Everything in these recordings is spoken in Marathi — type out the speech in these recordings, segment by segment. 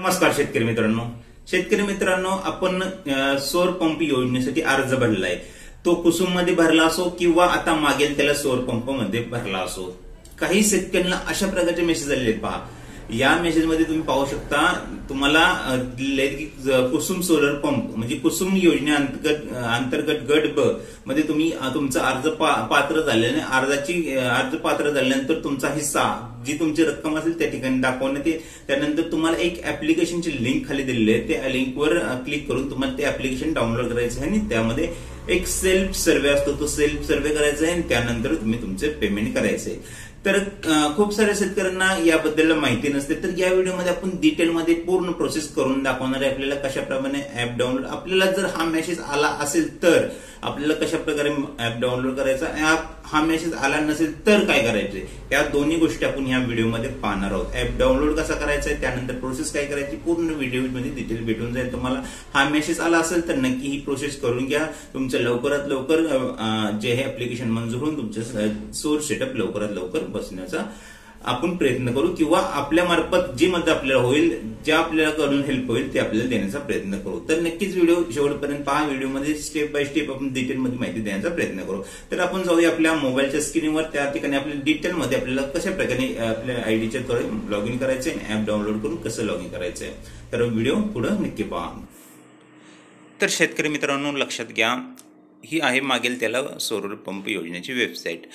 नमस्कार शेतकरी मित्रांनो आपण सौर पंप योजनेसाठी अर्ज भरलाय। तो कुसुम मध्ये भरला असो किंवा आता मागेल त्याला सौर पंप मध्ये भरला असो, काही शेतकऱ्यांना अशा प्रकारचे मेसेज आलेले पहा। या मेसेज मध्ये तुम्ही पाहू शकता, तुम्हाला कुसुम सोलर पंप म्हणजे कुसुम योजने अंतर्गत गट ब मध्ये तुम्ही तुमचा अर्ज पात्र झाल्याने अर्ज पात्र झाल्यानंतर तुमचा हिस्सा जी तुमची रक्कम असेल त्या ठिकाणी दाखवण्यात येईल। त्यानंतर तुम्हाला एक ऍप्लिकेशनची लिंक खाली दिलेली आहे, त्या लिंकवर क्लिक करून तुम्हाला ते ऍप्लिकेशन डाउनलोड करायचं आहे आणि त्यामध्ये एक सेल्फ सर्वे असतो, तो सेल्फ सर्वे करायचा आहे आणि त्यानंतर तुम्ही तुमचे पेमेंट करायचे। तर खूप साऱ्या शेतकऱ्यांना याबद्दल माहिती नसते, तर या व्हिडिओमध्ये आपण डिटेलमध्ये पूर्ण प्रोसेस करून दाखवणार आहे आपल्याला कशाप्रमाणे ऍप डाउनलोड। आपल्याला जर हा मेसेज आला असेल तर आपल्याला कशा प्रकारे ऍप डाउनलोड करायचा, हा मेसेज आला नसेल तर काय करायचे, या दोन्ही गोष्टी आपण या व्हिडिओमध्ये पाहणार आहोत। ऍप डाउनलोड कसा करायचा आहे, त्यानंतर प्रोसेस काय करायची, पूर्ण व्हिडिओमध्ये डिटेल भेटून जाईल तुम्हाला। हा मेसेज आला असेल तर नक्की ही प्रोसेस करून घ्या, तुमचं लवकरात लवकर जे हे ऍप्लिकेशन मंजूर होऊन तुमचं सोर्स सेटअप लवकरात लवकर बसण्याचा आपण प्रयत्न करू, किंवा आपल्या मार्फत जी मदत आपल्याला होईल, ज्या आपल्याला कडून हेल्प होईल ते आपल्याला देण्याचा प्रयत्न करू। तर नक्कीच व्हिडिओ शेवटपर्यंत पहा, व्हिडिओमध्ये स्टेप बाय स्टेप आपण डिटेलमध्ये माहिती देण्याचा प्रयत्न करू। तर आपण जाऊया आपल्या मोबाईलच्या स्क्रीनवर, त्या ठिकाणी आपल्याला डिटेलमध्ये आपल्याला कशा प्रकारे आपल्या आयडीच्या द्वारे लॉग इन करायचंय आणि ऍप डाउनलोड करून कसं लॉग इन करायचंय, तर व्हिडिओ पुढे नक्की पहा। तर शेतकरी मित्रांनो लक्षात घ्या, ही आहे मागेल त्याला सौर पंप योजनेची वेबसाईट।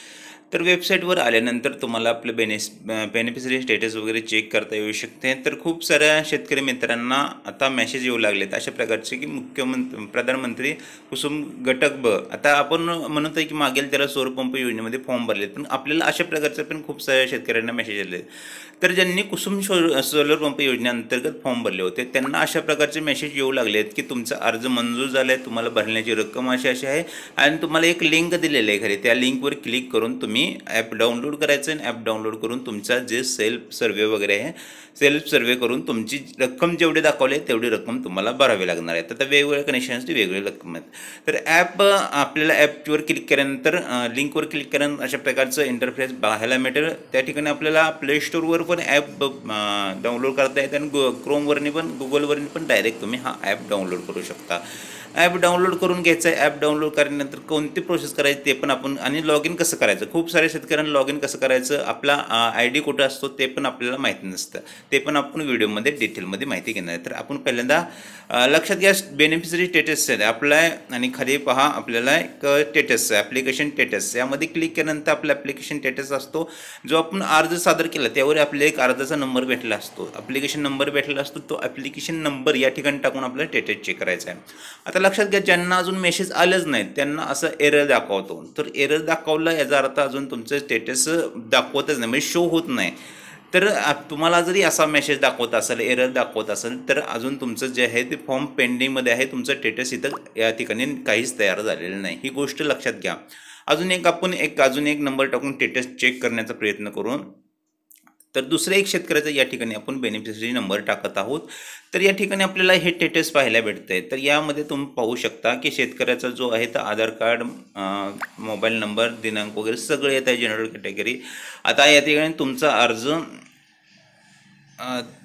तर वेबसाईटवर आल्यानंतर तुम्हाला आपलं बेनिफिशरी स्टेटस वगैरे चेक करता येऊ शकते। तर खूप साऱ्या शेतकरी मित्रांना आता मेसेज येऊ लागलेत अशा प्रकारचे की प्रधानमंत्री कुसुम घटक ब, आता आपण म्हणत आहे की मागेल त्याला सौर पंप योजनेमध्ये फॉर्म भरलेत, पण आपल्याला अशा प्रकारचे पण खूप साऱ्या शेतकऱ्यांना मेसेज आले। तर ज्यांनी कुसुम सोलर पंप योजनेअंतर्गत फॉर्म भरले होते त्यांना अशा प्रकारचे मेसेज येऊ लागलेत की तुमचा अर्ज मंजूर झालाय, तुम्हाला भरण्याची रक्कम अशी आहे आणि तुम्हाला एक लिंक दिलेली आहे, खरी त्या लिंकवर क्लिक करून तुम्ही ऍप डाउनलोड करायचं आणि ऍप डाउनलोड करून तुमचा जे सेल्फ सर्वे वगैरे आहे, सेल्फ सर्वे करून तुमची रक्कम जेवढी दाखवली आहे तेवढी रक्कम तुम्हाला भरावी लागणार आहे। तर वेगवेगळ्या कनेक्शन्सची वेगवेगळी रक्कम आहेत। तर ऍप आपल्याला ऍपवर क्लिक केल्यानंतर लिंकवर क्लिक केल्यानंतर अशा प्रकारचं इंटरफेस पाहायला मिळेल। त्या ठिकाणी आपल्याला प्ले स्टोअरवर पण ऍप डाउनलोड करता येते आणि क्रोमवरनी पण गुगलवरनी पण डायरेक्ट तुम्ही हा ऍप डाउनलोड करू शकता। ॲप डाउनलोड करून घ्यायचं आहे, ॲप डाउनलोड केल्यानंतर कोणती प्रोसेस करायची ते पण आपण, आणि लॉग इन कसं करायचं, खूप साऱ्या शेतकऱ्यांना लॉग इन कसं करायचं, आपला ID कुठं असतो ते पण आपल्याला माहिती नसतं, ते पण आपण व्हिडिओमध्ये डिटेलमध्ये माहिती घेणार आहे। तर आपण पहिल्यांदा लक्षात घ्या, बेनिफिशरी स्टेटस आहे अप्लाय आणि खाली पहा आपल्याला एक स्टेटस ॲप्लिकेशन स्टेटस, यामध्ये क्लिक केल्यानंतर आपला ॲप्लिकेशन स्टेटस असतो, जो आपण अर्ज सादर केला त्यावर आपल्याला एक अर्जाचा नंबर भेटला असतो, ॲप्लिकेशन नंबर भेटला असतो, तो ॲप्लिकेशन नंबर या ठिकाणी टाकून आपल्याला स्टेटस चेक करायचा आहे। आता लक्षात घ्या, ज्यांना अजून मेसेज आलेच नाहीत त्यांना असं एरर दाखवतो, तर एरर दाखवलं याचा अर्थ अजून तुमचं स्टेटस दाखवतच नाही, म्हणजे शो होत नाही। तर तुम्हाला जरी असा मेसेज दाखवत असेल, एरर दाखवत असेल, तर अजून तुमचं जे आहे ते फॉर्म पेंडिंगमध्ये आहे, तुमचं स्टेटस इथं या ठिकाणी काहीच तयार झालेलं नाही, ही गोष्ट लक्षात घ्या। अजून एक नंबर टाकून स्टेटस चेक करण्याचा प्रयत्न करू। तर दुसऱ्या एक शेतकऱ्याचा या ठिकाणी आपण बेनिफिशरी नंबर टाकत आहोत, तर या ठिकाणी आपल्याला हे स्टेटस पाहायला भेटतंय। तर यामध्ये तुम्ही पाहू शकता की शेतकऱ्याचा जो आहे तर आधार कार्ड, मोबाईल नंबर, दिनांक वगैरे सगळं येत आहे, जनरल कॅटेगरी। आता या ठिकाणी तुमचा अर्ज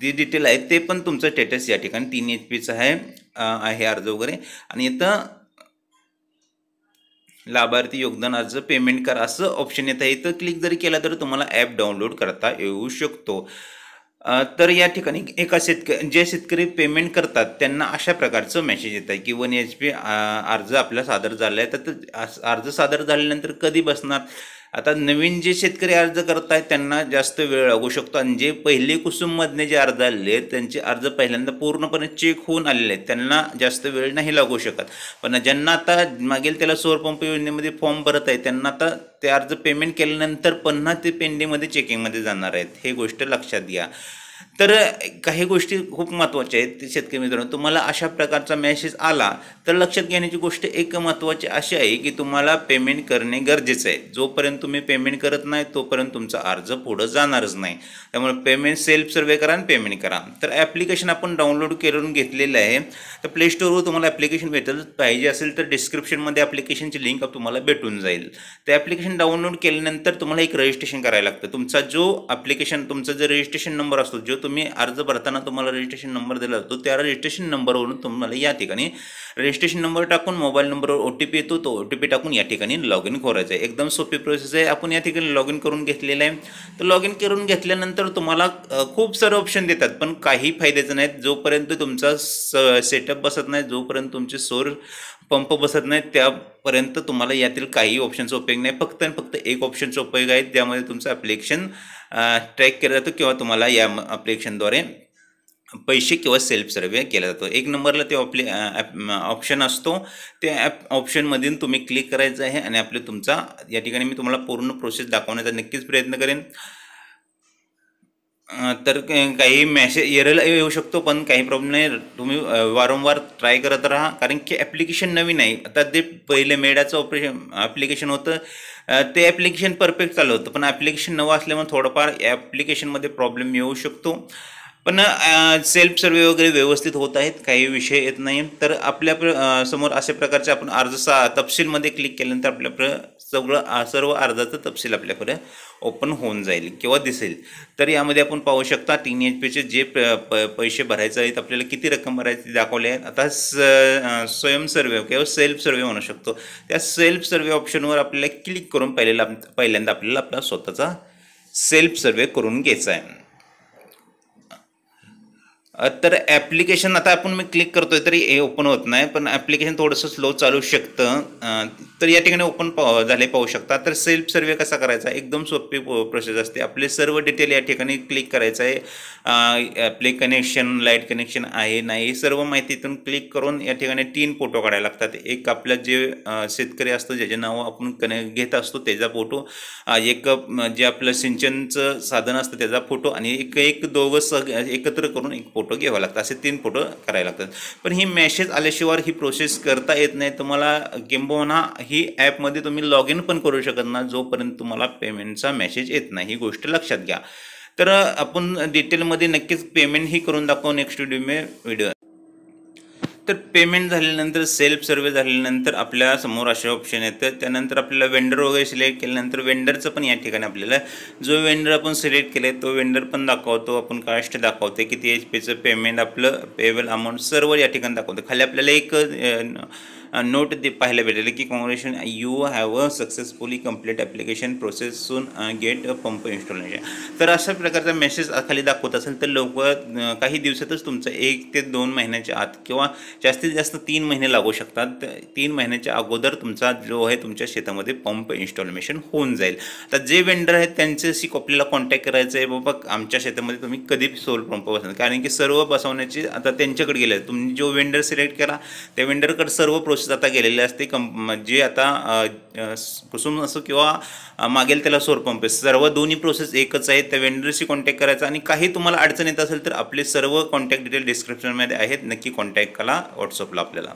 जे डिटेल आहे ते पण तुमचं स्टेटस या ठिकाणी 3 HP आहे अर्ज वगैरे, आणि इथं लाभार्थी योगदान अर्ज पेमेंट करा असं ऑप्शन येतं, इथं क्लिक जरी केला तर तुम्हाला ॲप डाउनलोड करता येऊ शकतो। तर या ठिकाणी जे शेतकरी पेमेंट करतात त्यांना अशा प्रकारचं मेसेज येत आहे की 1 HP अर्ज आपला सादर झाला आहे। तर अर्ज सादर झाल्यानंतर कधी बसणार, आता नवीन जे शेतकरी अर्ज करत आहेत त्यांना जास्त वेळ लागू शकतो, आणि जे पहिले कुसुममधने जे अर्ज आलेले आहेत त्यांचे अर्ज पहिल्यांदा पूर्णपणे चेक होऊन आलेले आहेत त्यांना जास्त वेळ नाही लागू शकत। पण ज्यांना आता मागेल त्याला सौर पंप योजनेमध्ये फॉर्म भरत आहे त्यांना आता ते अर्ज पेमेंट केल्यानंतर पुन्हा ते पेंडिंगमध्ये चेकिंगमध्ये जाणार आहेत, हे गोष्ट लक्षात घ्या। तर काही गोष्टी खूप महत्त्वाच्या आहेत शेतकरी मित्रांनो, तुम्हाला अशा प्रकारचा मेसेज आला तर लक्षात घेण्याची गोष्ट एक महत्त्वाची अशी आहे की तुम्हाला पेमेंट करणे गरजेचं आहे। जोपर्यंत तुम्ही पेमेंट करत नाही तोपर्यंत तुमचा अर्ज पुढे जाणारच नाही, त्यामुळे पेमेंट सेल्फ सर्वे करा आणि पेमेंट करा। तर ॲप्लिकेशन आपण डाउनलोड करून घेतलेलं आहे, तर प्ले स्टोअरवर तुम्हाला ॲप्लिकेशन भेटेल, पाहिजे असेल तर डिस्क्रिप्शनमध्ये ॲप्लिकेशनची लिंक तुम्हाला भेटून जाईल। ते ॲप्लिकेशन डाउनलोड केल्यानंतर तुम्हाला एक रजिस्ट्रेशन करायला लागतं, तुमचा जो ॲप्लिकेशन तुमचा जो रजिस्ट्रेशन नंबर असतो जो तुम्ही अर्ज भरताना तुम्हाला रजिस्ट्रेशन नंबर दिला जातो, त्या रजिस्ट्रेशन नंबरवरून तुम्हाला या ठिकाणी रजिस्ट्रेशन नंबर टाकून मोबाईल नंबरवर OTP येतो, तो OTP टाकून या ठिकाणी लॉग इन करायचं आहे. एकदम सोपी प्रोसेस आहे. आपण या ठिकाणी लॉग इन करून घेतलेलं आहे. तर लॉग इन करून घेतल्यानंतर तुम्हाला खूप सारे ऑप्शन देतात, पण काही फायद्याचं नाहीत. जोपर्यंत तुमचा सेटअप बसत नाही, जोपर्यंत तुमचे सौर पंप बसत नाहीत, त्यापर्यंत तुम्हाला यातील काही ऑप्शनचा उपयोग नाही. फक्त आणि फक्त एक ऑप्शनचा उपयोग आहे, ज्यामध्ये तुमचं ॲप्लिकेशन ट्रॅक केलं जातं किंवा तुम्हाला या ॲप्लिकेशनद्वारे पैसे किंवा सेल्फ सर्वे केला जातो. एक नंबरला ते ऑप्शन असतो, त्या ऑप्शनमधून तुम्ही क्लिक करायचं आहे आणि तुमचा या ठिकाणी मी तुम्हाला पूर्ण प्रोसेस दाखवण्याचा नक्कीच प्रयत्न करेन. तर काही मेसेज एरर येऊ शकतो, पण काही प्रॉब्लेम नाही. तुम्ही वारंवार ट्राय करत राहा, कारण की ॲप्लिकेशन नवीन आहे. आता ते पहिले मेडाचं ॲप्लिकेशन होतं, ते ॲप्लिकेशन परफेक्ट चालू होतं, पण ॲप्लिकेशन नवं असल्यामुळे थोडंफार ॲप्लिकेशनमध्ये प्रॉब्लेम येऊ शकतो. पण सेल्फ सर्वे वगैरे व्यवस्थित होत आहेत, काही विषय येत नाही. तर आपल्या समोर अशा प्रकारचे आपण अर्ज तपशीलमध्ये क्लिक केल्यानंतर सर्व अर्जाचं तपशील आपल्याकडे ओपन होऊन जाईल किंवा दिसेल. तर यामध्ये आपण पाहू शकता 3 HP जे पैसे भरायचे आहेत, आपल्याला किती रक्कम भरायची दाखवले आहेत. आता स्वयं सर्वे किंवा सेल्फ सर्वे म्हणू शकतो, त्या सेल्फ सर्वे ऑप्शनवर आपल्याला क्लिक करून पहिल्यांदा आपल्याला आपला स्वतःचा सेल्फ सर्वे करून घ्यायचा आहे. तर ॲप्लिकेशन आता मी क्लिक करतोय तरी हे ओपन होत नाही, पण ॲप्लिकेशन थोडंसं स्लो चालू शकतं. तर या ठिकाणी ओपन झाले पाहू शकता. तर सेल्फ सर्वे कसा करायचा, एकदम सोपी प्रोसेस असते. आपले सर्व डिटेल या ठिकाणी क्लिक करायचं आहे. आपले कनेक्शन, लाईट कनेक्शन आहे नाही, सर्व माहितीतून क्लिक करून या ठिकाणी 3 फोटो काढायला लागतात. एक आपलं जे शेतकरी असतं, ज्याचे नाव आपण घेत असतो त्याचा फोटो, एक जे आपलं सिंचनचं साधन असतं त्याचा फोटो, आणि एक दोघं एकत्र करून एक फोटो घ्यावा लागतात. असे 3 फोटो करायला लागतात. पण ही मेसेज आल्याशिवाय ही प्रोसेस करता येत नाही तुम्हाला. किंबहुना ही ॲपमध्ये तुम्ही लॉग इन पण करू शकत नाही जोपर्यंत तुम्हाला पेमेंटचा मेसेज येत नाही. ही गोष्ट लक्षात घ्या. तर आपण डिटेलमध्ये नक्कीच पेमेंट ही करून दाखवू नेक्स्ट व्हिडिओ. तर पेमेंट झाल्यानंतर, सेल्फ सर्वे झाल्यानंतर आपल्या समोर असे ऑप्शन येतं. त्यानंतर आपल्याला वेंडर वगैरे सिलेक्ट केल्यानंतर वेंडरचं पण या ठिकाणी आपल्याला जो वेंडर आपण सिलेक्ट केलं आहे तो वेंडर पण दाखवतो. आपण कास्ट दाखवते, किती HPचं पेमेंट, आपलं पेबल अमाऊंट सर्व या ठिकाणी दाखवतो. खाली आपल्याला एक नोट पाहायला भेटेल की congratulation, you have a successfully complete application process soon gate pump installation. तर अशा प्रकारचा मेसेज खाली दाखवत असेल तर लवकर काही दिवसातच तुमचं 1 ते 2 महिन्याच्या आत किंवा जास्तीत जास्त 3 महिने लागू शकतात. 3 महिन्याच्या अगोदर तुमचा जो आहे तुमच्या शेतामध्ये पंप इन्स्टॉलेशन होऊन जाईल. तर जे वेंडर आहेत त्यांच्याशी आपल्याला कॉन्टॅक्ट करायचं आहे, बाबा आमच्या शेतामध्ये तुम्ही कधी सोलर पंप बसवणार, कारण की सर्व बसवण्याची आता त्यांच्याकडे गेले. तुम्ही जो वेंडर सिलेक्ट केला त्या वेंडरकडे सर्व प्रोसेस आता गेलेले असते. जे आता कुसुम असो किंवा मागेल त्याला सौर पंप, सर्व दोन्ही प्रोसेस एकच आहे. त्या वेंडरशी कॉन्टॅक्ट करायचा, आणि काही तुम्हाला अडचण येत असेल तर आपले सर्व कॉन्टॅक्ट डिटेल डिस्क्रिप्शनमध्ये आहेत, नक्की कॉन्टॅक्ट करा व्हॉट्सअपला आपल्याला.